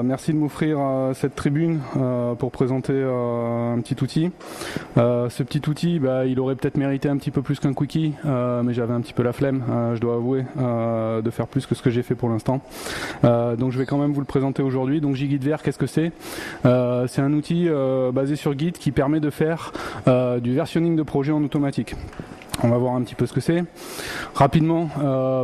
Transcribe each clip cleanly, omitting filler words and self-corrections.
merci de m'offrir cette tribune pour présenter un petit outil. Ce petit outil, il aurait peut-être mérité un petit peu plus qu'un quickie, mais j'avais un petit peu la flemme, je dois avouer, de faire plus que ce que j'ai fait pour l'instant. Donc je vais quand même vous le présenter aujourd'hui. Donc JGitVer, qu'est-ce que c'est? C'est un outil basé sur Git qui permet de faire du versionning de projet en automatique. On va voir un petit peu ce que c'est. Rapidement,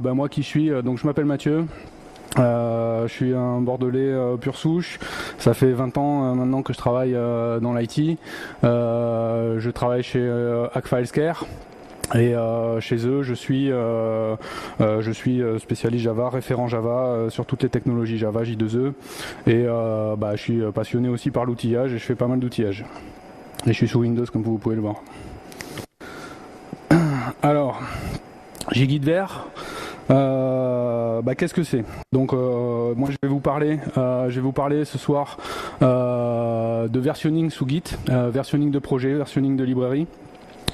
moi qui suis, donc je m'appelle Mathieu. Je suis un Bordelais pure souche. Ça fait 20 ans maintenant que je travaille dans l'IT. Je travaille chez Hackfilescare. Et chez eux, je suis spécialiste Java, référent Java sur toutes les technologies Java, J2E. Et je suis passionné aussi par l'outillage et je fais pas mal d'outillage. Et je suis sous Windows comme vous pouvez le voir. Alors, JGitVer, qu'est-ce que c'est? Donc moi je vais vous parler ce soir de versionning sous Git, versionning de projet, versionning de librairie.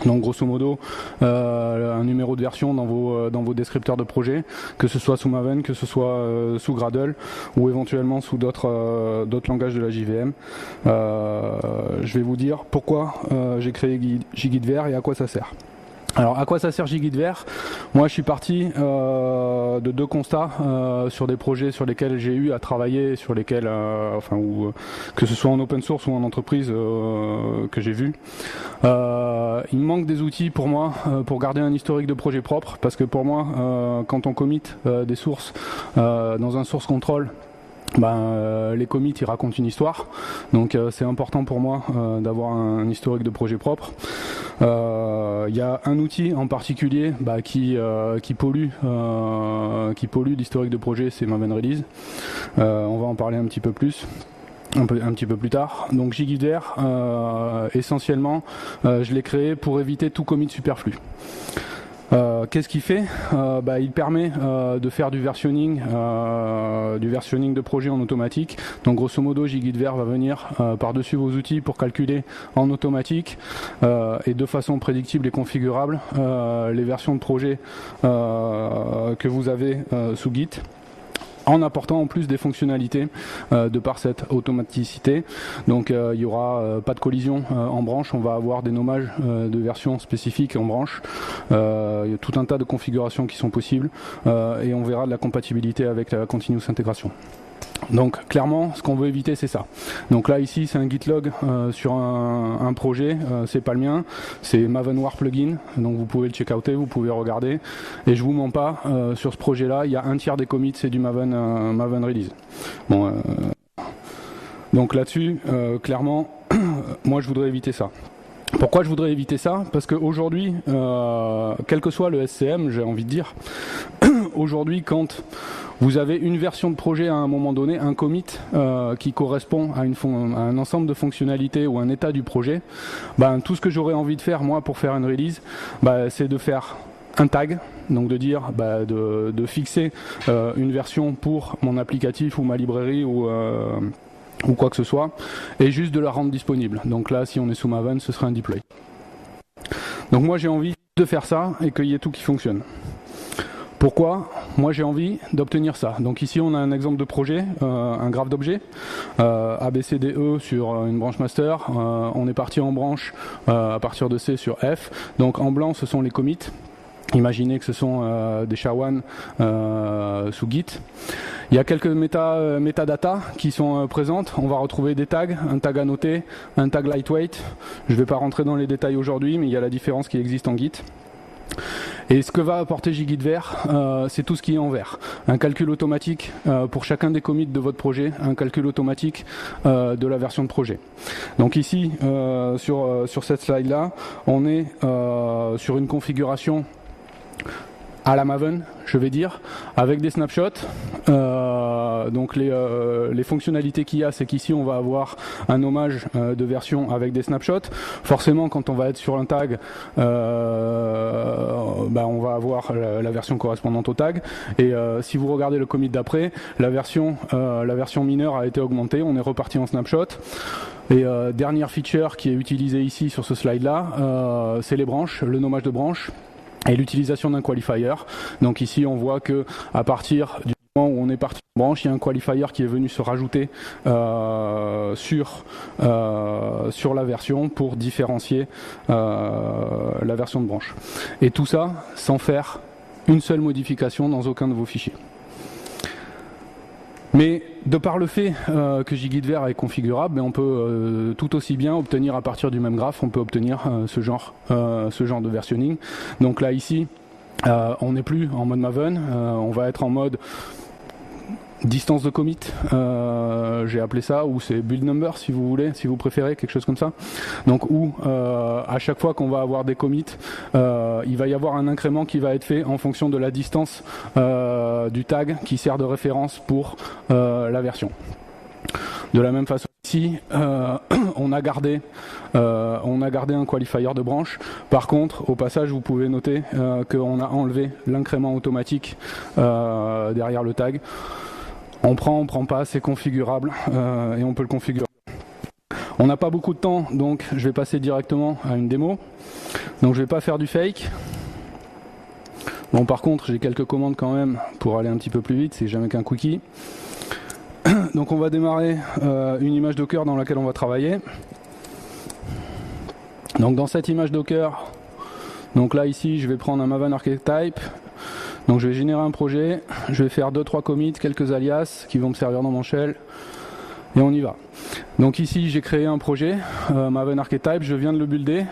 Donc grosso modo un numéro de version dans vos descripteurs de projet, que ce soit sous Maven, que ce soit sous Gradle ou éventuellement sous d'autres langages de la JVM. Je vais vous dire pourquoi j'ai créé JGitVer et à quoi ça sert. Alors à quoi ça sert JGitVer? Moi je suis parti de deux constats sur des projets sur lesquels j'ai eu à travailler, sur lesquels, que ce soit en open source ou en entreprise que j'ai vu. Il me manque des outils pour moi pour garder un historique de projet propre, parce que pour moi quand on commit des sources dans un source control, les commits ils racontent une histoire, donc c'est important pour moi d'avoir un historique de projet propre. Il y a un outil en particulier qui pollue l'historique de projet, c'est Maven Release. On va en parler un petit peu plus. Un petit peu plus tard. Donc JGitVer, essentiellement, je l'ai créé pour éviter tout commit superflu. Qu'est-ce qu'il fait? Il permet de faire du versionning de projet en automatique. Donc grosso modo, JGitVer va venir par-dessus vos outils pour calculer en automatique et de façon prédictible et configurable les versions de projet que vous avez sous Git, en apportant en plus des fonctionnalités de par cette automaticité. Donc il n'y aura pas de collision en branche, on va avoir des nommages de versions spécifiques en branche. Il y a tout un tas de configurations qui sont possibles et on verra de la compatibilité avec la continuous intégration. Donc clairement, ce qu'on veut éviter, c'est ça. Donc là ici, c'est un gitlog sur un projet, c'est pas le mien, c'est Mavenware plugin. Donc vous pouvez le check-outer, vous pouvez regarder. Et je vous mens pas, sur ce projet-là, il y a un tiers des commits, c'est du Maven Release. Bon, donc là-dessus, clairement, moi je voudrais éviter ça. Pourquoi je voudrais éviter ça? Parce qu'aujourd'hui, quel que soit le SCM, j'ai envie de dire, aujourd'hui, quand vous avez une version de projet à un moment donné, un commit qui correspond à un ensemble de fonctionnalités ou un état du projet, tout ce que j'aurais envie de faire, moi, pour faire une release, c'est de faire un tag, donc de dire, de fixer une version pour mon applicatif ou ma librairie ou quoi que ce soit, et juste de la rendre disponible. Donc là, si on est sous Maven, ce serait un deploy. Donc moi, j'ai envie de faire ça et qu'il y ait tout qui fonctionne. Pourquoi? Moi j'ai envie d'obtenir ça. Donc ici on a un exemple de projet, un graphe d'objets, ABCDE sur une branche master. On est parti en branche à partir de C sur F. Donc en blanc ce sont les commits. Imaginez que ce sont des SHA-1 sous Git. Il y a quelques métadata qui sont présentes. On va retrouver des tags, un tag annoté, un tag lightweight. Je ne vais pas rentrer dans les détails aujourd'hui, mais il y a la différence qui existe en Git. Et ce que va apporter JGitVer, c'est tout ce qui est en vert. Un calcul automatique pour chacun des commits de votre projet, un calcul automatique de la version de projet. Donc ici, sur cette slide-là, on est sur une configuration à la Maven, je vais dire, avec des snapshots. Donc les fonctionnalités qu'il y a, c'est qu'ici on va avoir un nommage de version avec des snapshots. Forcément, quand on va être sur un tag, on va avoir la version correspondante au tag. Et si vous regardez le commit d'après, la version mineure a été augmentée, on est reparti en snapshot. Et dernière feature qui est utilisée ici sur ce slide-là, c'est les branches, le nommage de branches et l'utilisation d'un qualifier. Donc ici on voit que à partir du moment où où on est parti en branche, il y a un qualifier qui est venu se rajouter sur la version pour différencier la version de branche. Et tout ça sans faire une seule modification dans aucun de vos fichiers. Mais de par le fait que JGuideVer est configurable, on peut tout aussi bien obtenir à partir du même graphe, on peut obtenir ce genre de versionning. Donc là ici, on n'est plus en mode Maven, on va être en mode distance de commit, j'ai appelé ça, ou c'est build number si vous voulez, si vous préférez, quelque chose comme ça. Donc où à chaque fois qu'on va avoir des commits, il va y avoir un incrément qui va être fait en fonction de la distance du tag qui sert de référence pour la version. De la même façon ici, on a gardé un qualifier de branche. Par contre, au passage, vous pouvez noter qu'on a enlevé l'incrément automatique derrière le tag. On prend pas, c'est configurable et on peut le configurer. On n'a pas beaucoup de temps, donc je vais passer directement à une démo. Donc je vais pas faire du fake. Bon, par contre, j'ai quelques commandes quand même pour aller un petit peu plus vite, c'est jamais qu'un quickie. Donc on va démarrer une image Docker dans laquelle on va travailler. Donc dans cette image Docker, donc là ici je vais prendre un Maven Archetype. Donc je vais générer un projet, je vais faire 2-3 commits, quelques alias qui vont me servir dans mon shell, et on y va. Donc ici j'ai créé un projet, Maven Archetype, je viens de le builder.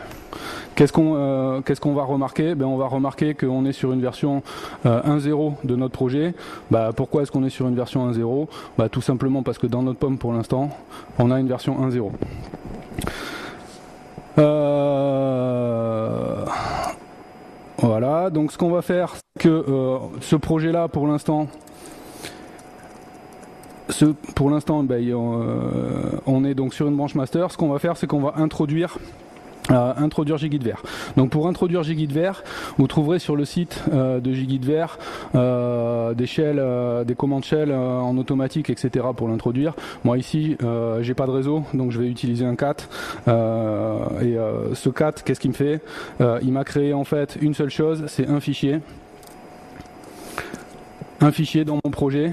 Qu'est-ce qu'on va remarquer? On va remarquer qu'on est sur une version 1.0 de notre projet. Pourquoi est-ce qu'on est sur une version 1.0? Tout simplement parce que dans notre pomme pour l'instant, on a une version 1.0. Voilà, donc ce qu'on va faire, c'est que ce projet-là, pour l'instant, on est donc sur une branche master. Ce qu'on va faire, c'est qu'on va introduire JGuideVer. Donc pour introduire JGuideVer, vous trouverez sur le site de JGuideVer des commandes shell en automatique, etc. pour l'introduire. Moi ici, j'ai pas de réseau, donc je vais utiliser un cat. Ce cat, qu'est-ce qu'il me fait? Il m'a créé en fait une seule chose, c'est un fichier dans mon projet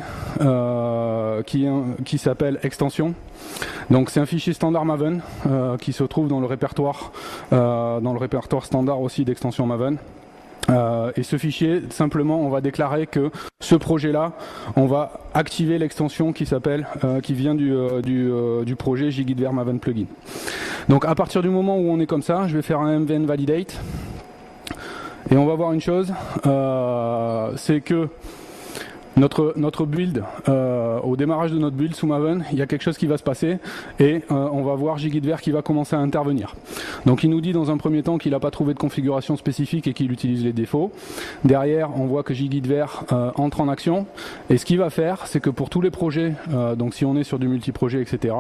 qui s'appelle extension. Donc c'est un fichier standard Maven qui se trouve dans le répertoire standard aussi d'extension Maven. Et ce fichier, simplement, on va déclarer que ce projet-là, on va activer l'extension qui vient du projet JGuideVer Maven Plugin. Donc à partir du moment où on est comme ça, je vais faire un mvn validate et on va voir une chose, c'est que notre build, au démarrage de notre build sous Maven, il y a quelque chose qui va se passer et on va voir JGuideVer qui va commencer à intervenir. Donc il nous dit dans un premier temps qu'il n'a pas trouvé de configuration spécifique et qu'il utilise les défauts. Derrière, on voit que JGuideVer entre en action et ce qu'il va faire, c'est que pour tous les projets, donc si on est sur du multi-projet, etc.,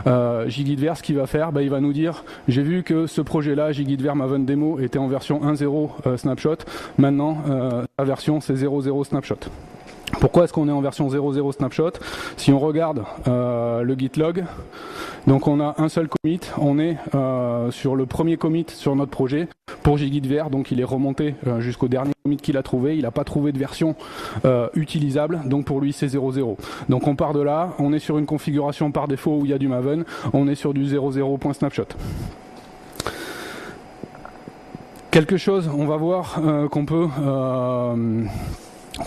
JGuideVer, ce qu'il va faire, il va nous dire, j'ai vu que ce projet-là, JGuideVer Maven Demo, était en version 1.0 snapshot, maintenant la version c'est 0.0 snapshot. Pourquoi est-ce qu'on est en version 0.0 snapshot? Si on regarde le git log, donc on a un seul commit, on est sur le premier commit sur notre projet pour JGuideVer, donc il est remonté jusqu'au dernier commit qu'il a trouvé, il n'a pas trouvé de version utilisable, donc pour lui c'est 0.0. Donc on part de là, on est sur une configuration par défaut où il y a du Maven, on est sur du 0.0.snapshot. Quelque chose, on va voir qu'on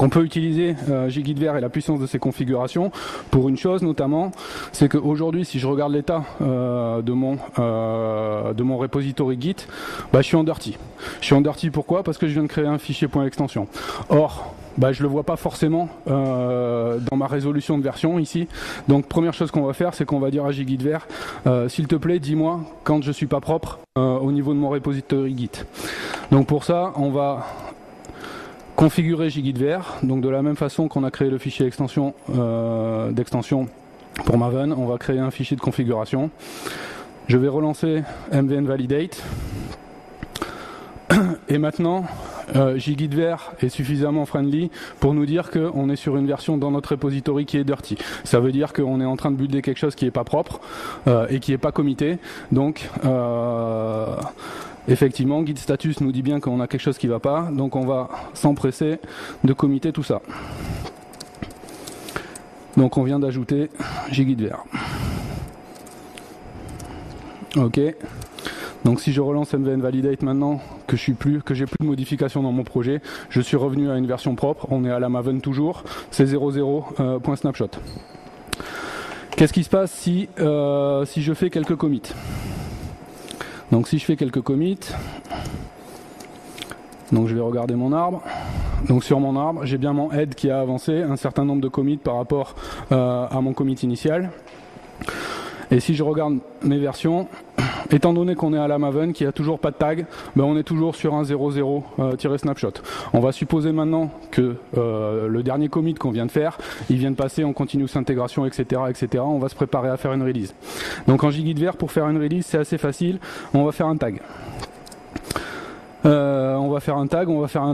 peut utiliser JGuideVer et la puissance de ses configurations pour une chose notamment, c'est qu'aujourd'hui si je regarde l'état de mon repository Git, je suis en dirty. Je suis en dirty pourquoi? Parce que je viens de créer un fichier .extension. Or, je le vois pas forcément dans ma résolution de version ici. Donc première chose qu'on va faire, c'est qu'on va dire à JGuideVer, s'il te plaît, dis-moi quand je suis pas propre au niveau de mon repository Git. Donc pour ça, on va configurer JGuideVer, donc de la même façon qu'on a créé le fichier d'extension pour Maven, on va créer un fichier de configuration. Je vais relancer mvn validate. Et maintenant, JGuideVer est suffisamment friendly pour nous dire qu'on est sur une version dans notre repository qui est dirty. Ça veut dire qu'on est en train de builder quelque chose qui n'est pas propre et qui n'est pas commité. Donc, effectivement, git status nous dit bien qu'on a quelque chose qui ne va pas. Donc, on va s'empresser de committer tout ça. Donc on vient d'ajouter JGuidVer. Ok. Donc si je relance MVN Validate maintenant, que j'ai plus de modifications dans mon projet, je suis revenu à une version propre, on est à la Maven toujours, c'est 00.snapshot. Qu'est-ce qui se passe si je fais quelques commits? Donc si je fais quelques commits, donc je vais regarder mon arbre. Donc sur mon arbre, j'ai bien mon head qui a avancé, un certain nombre de commits par rapport à mon commit initial. Et si je regarde mes versions, étant donné qu'on est à la Maven, qui a toujours pas de tag, ben on est toujours sur un 00-snapshot. On va supposer maintenant que le dernier commit qu'on vient de faire, il vient de passer en continuous intégration, etc., etc. On va se préparer à faire une release. Donc en JGuidVer, pour faire une release, c'est assez facile. On va faire un tag. On va faire un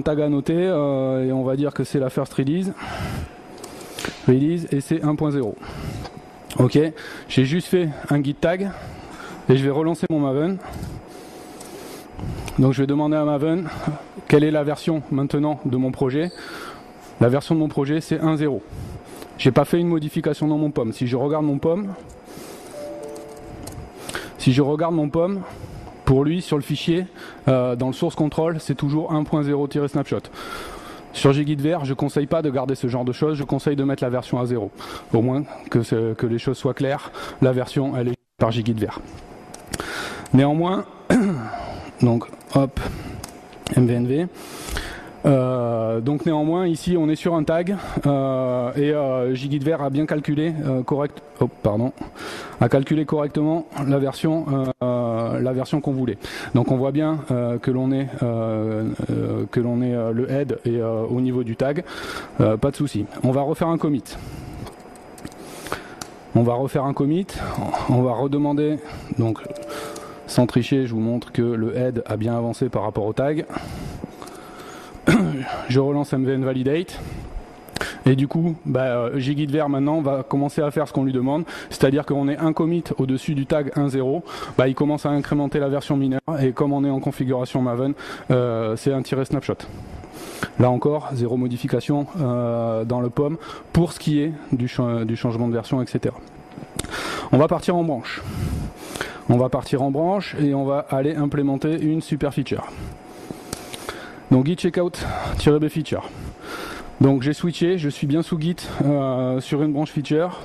tag à noter et on va dire que c'est la first release. Release et c'est 1.0. Ok, j'ai juste fait un git tag et je vais relancer mon Maven. Donc je vais demander à Maven quelle est la version maintenant de mon projet. La version de mon projet c'est 1.0. J'ai pas fait une modification dans mon POM. Si je regarde mon POM, pour lui sur le fichier, dans le source control, c'est toujours 1.0-snapshot. Sur JGuidVer, je ne conseille pas de garder ce genre de choses, je conseille de mettre la version à 0. Au moins que les choses soient claires, la version elle est par JGuidVer. Néanmoins, donc hop, MVNV. Donc néanmoins ici on est sur un tag et JGuidVer a bien calculé a calculé correctement la version qu'on voulait. Donc on voit bien que l'on est le head et au niveau du tag, pas de souci. On va refaire un commit. On va redemander, donc sans tricher, je vous montre que le head a bien avancé par rapport au tag. Je relance MVN Validate et du coup JGuidVer maintenant va commencer à faire ce qu'on lui demande, c'est-à-dire qu'on est un commit au-dessus du tag 1.0, il commence à incrémenter la version mineure et comme on est en configuration Maven, c'est un -snapshot. Là encore, zéro modification dans le POM pour ce qui est du changement de version, etc. On va partir en branche. Et on va aller implémenter une super feature. Donc git checkout-b feature. Donc j'ai switché, je suis bien sous git sur une branche feature.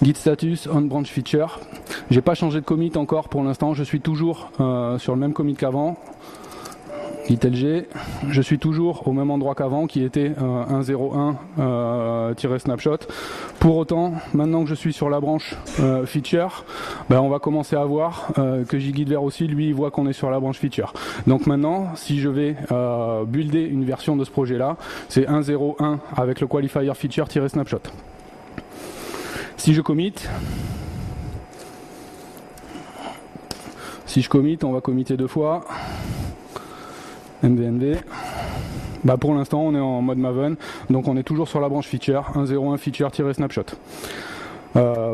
Git status on branch feature. J'ai pas changé de commit encore pour l'instant, je suis toujours sur le même commit qu'avant. Git lg, je suis toujours au même endroit qu'avant qui était 1.0.1-snapshot. Pour autant, maintenant que je suis sur la branche feature, on va commencer à voir que JGuidVer aussi, lui, il voit qu'on est sur la branche feature. Donc maintenant, si je vais builder une version de ce projet-là, c'est 1.0.1 avec le qualifier feature-snapshot. Si je commit, on va committer deux fois. MVNV. Pour l'instant on est en mode Maven, donc on est toujours sur la branche feature, 1.0.1 feature-snapshot.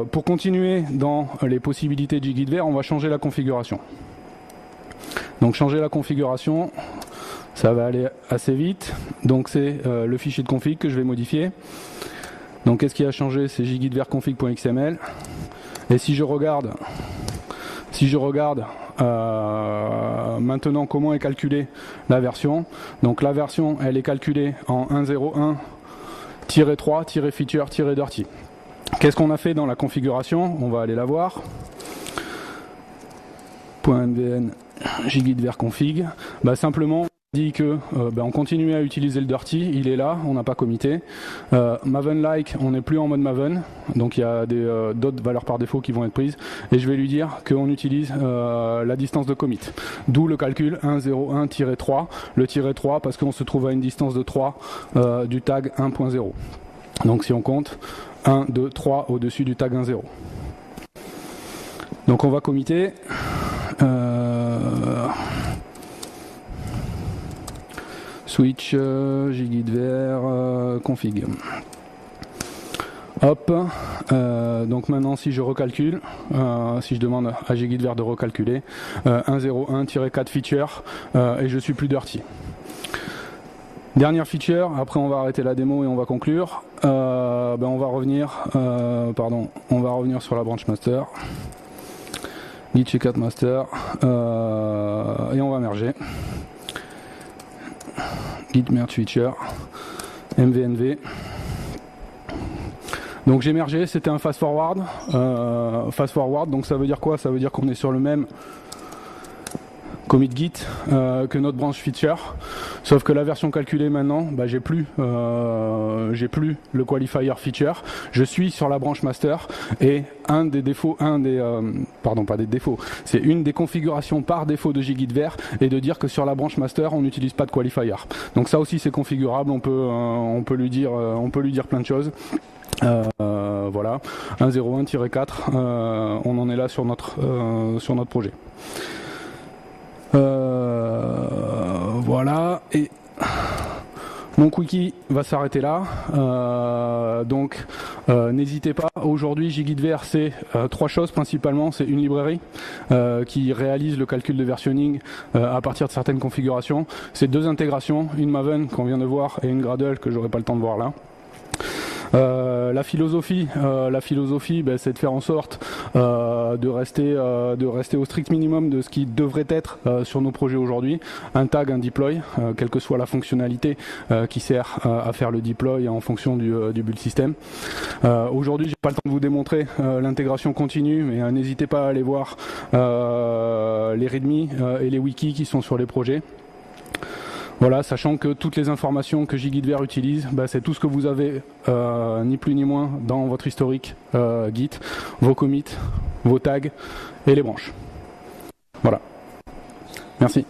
Pour continuer dans les possibilités de JGuidVer, on va changer la configuration. Donc changer la configuration, ça va aller assez vite. Donc c'est le fichier de config que je vais modifier. Donc qu'est-ce qui a changé? C'est jguidverconfig.xml. Et si je regarde maintenant comment est calculée la version. Donc la version elle est calculée en 1.0.1-3-feature-dirty. Qu'est-ce qu'on a fait dans la configuration? On va aller la voir. .mvn jguidverconfig. Simplement on dit que on continue à utiliser le dirty, il est là, on n'a pas commité. Maven-like, on n'est plus en mode Maven, donc il y a d'autres valeurs par défaut qui vont être prises. Et je vais lui dire qu'on utilise la distance de commit. D'où le calcul 1.0.1-3, le -3 parce qu'on se trouve à une distance de 3 du tag 1.0. Donc si on compte, 1, 2, 3 au-dessus du tag 1.0. Donc on va commiter. Switch JGuidVer config. Hop. Donc maintenant si je recalcule, si je demande à JGuidVer de recalculer, 1.0.1-4 feature et je suis plus dirty. Dernière feature, après on va arrêter la démo et on va conclure. On va revenir sur la branch master. Git checkout master et on va merger. Git merge feature mvnv. Donc j'ai mergé, c'était un fast forward. Donc ça veut dire quoi? Ça veut dire qu'on est sur le même commit Git que notre branch feature, sauf que la version calculée maintenant, j'ai plus le qualifier feature, je suis sur la branche master et c'est une des configurations par défaut de JGitVer et de dire que sur la branche master on n'utilise pas de qualifier. Donc ça aussi c'est configurable, on peut lui dire plein de choses. Voilà, 1.0.1-4, on en est là sur notre projet. Voilà, et mon quickie va s'arrêter là. N'hésitez pas, aujourd'hui JGitVer c'est 3 choses principalement. C'est une librairie qui réalise le calcul de versionning à partir de certaines configurations. C'est 2 intégrations, une Maven qu'on vient de voir et une Gradle que j'aurai pas le temps de voir là. La philosophie, c'est de faire en sorte de rester au strict minimum de ce qui devrait être sur nos projets aujourd'hui. Un tag, un deploy, quelle que soit la fonctionnalité qui sert à faire le deploy en fonction du build system. Aujourd'hui, j'ai pas le temps de vous démontrer l'intégration continue, mais n'hésitez pas à aller voir les readme et les wikis qui sont sur les projets. Voilà, sachant que toutes les informations que JGitVer utilise, c'est tout ce que vous avez, ni plus ni moins, dans votre historique Git, vos commits, vos tags et les branches. Voilà. Merci.